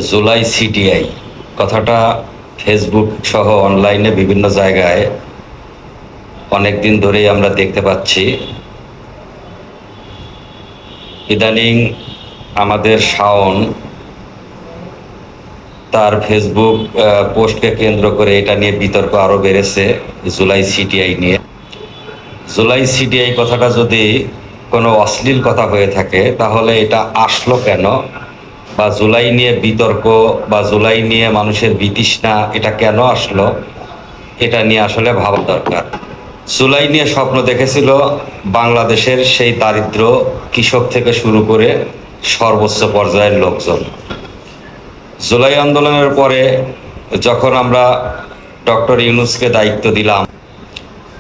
July CTI কথাটা Facebook সহ অনলাইনে বিভিন্ন জায়গায় অনেক দিন ধরেই আমরা দেখতে পাচ্ছি। ইদানিং আমাদের শাওন তার ফেসবুক পোস্টকে কেন্দ্র করে এটা নিয়ে বিতর্ক আরও বেড়েছে। জুলাই সিটিআই নিয়ে, জুলাই সিটিআই কথাটা যদি কোনো অশ্লীল কথা হয়ে থাকে তাহলে এটা আসলো কেন, বা জুলাই নিয়ে বিতর্ক বা জুলাই নিয়ে মানুষের বিতৃষ্ণা এটা কেন আসলো, এটা নিয়ে আসলে ভাবা দরকার। জুলাই নিয়ে স্বপ্ন দেখেছিল বাংলাদেশের সেই দারিদ্র কৃষক থেকে শুরু করে সর্বোচ্চ পর্যায়ের লোকজন। জুলাই আন্দোলনের পরে যখন আমরা ডক্টর ইউনূসকে দায়িত্ব দিলাম,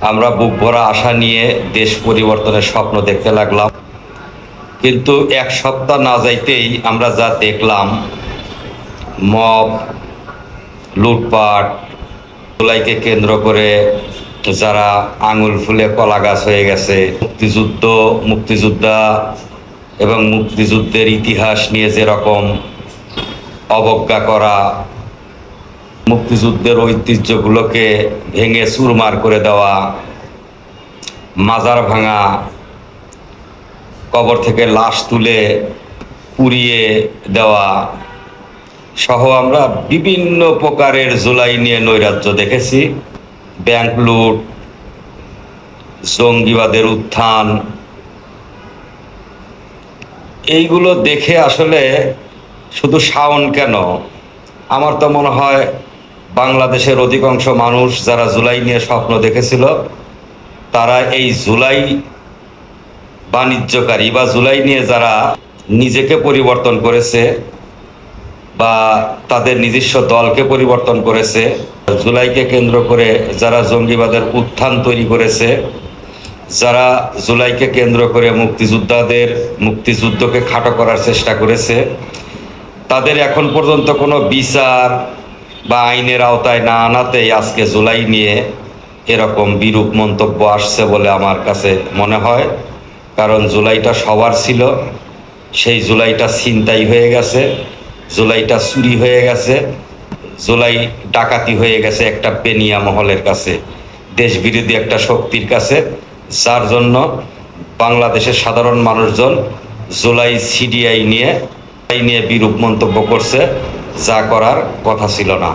আমরা বুক ভরা আশা নিয়ে দেশ পরিবর্তনের স্বপ্ন দেখতে লাগলাম। কিন্তু এক সপ্তাহ না যাইতেই আমরা যা দেখলাম, মব, লুটপাট, জুলাইকে কেন্দ্র করে যারা আঙুল ফুলে কলা গাছ হয়ে গেছে, মুক্তিযোদ্ধা এবং মুক্তিযুদ্ধের ইতিহাস নিয়ে যেরকম অবজ্ঞা করা, মুক্তিযুদ্ধের ঐতিহ্যগুলোকে ভেঙে চুরমার করে দেওয়া, মাজার ভাঙা, কবর থেকে লাশ তুলে পুড়িয়ে দেওয়া সহ আমরা বিভিন্ন প্রকারের জুলাই নিয়ে নৈরাজ্য দেখেছি। ব্যাংক লুট, জঙ্গিবাদের উত্থান, এইগুলো দেখে আসলে শুধু শাওন কেন, আমার তো মনে হয় বাংলাদেশের অধিকাংশ মানুষ যারা জুলাই নিয়ে স্বপ্ন দেখেছিল, তারা এই জুলাই বাণিজ্যকারী বা জুলাই নিয়ে যারা নিজেকে পরিবর্তন করেছে বা তাদের নিজস্ব দলকে পরিবর্তন করেছে, জুলাইকে কেন্দ্র করে যারা জঙ্গিবাদের উত্থান তৈরি করেছে, যারা জুলাইকে কেন্দ্র করে মুক্তিযুদ্ধকে খাটো করার চেষ্টা করেছে, তাদের এখন পর্যন্ত কোনো বিচার বা আইনের আওতায় না আনাতেই আজকে জুলাই নিয়ে এরকম বিরূপ মন্তব্য আসছে বলে আমার কাছে মনে হয়। কারণ জুলাইটা সবার ছিল, সেই জুলাইটা ছিনতাই হয়ে গেছে, জুলাইটা চুরি হয়ে গেছে, জুলাই ডাকাতি হয়ে গেছে একটা বেনিয়া মহলের কাছে, দেশবিরোধী একটা শক্তির কাছে, যার জন্য বাংলাদেশের সাধারণ মানুষজন জুলাই সিডিআই নিয়ে বিরূপ মন্তব্য করছে, যা করার কথা ছিল না।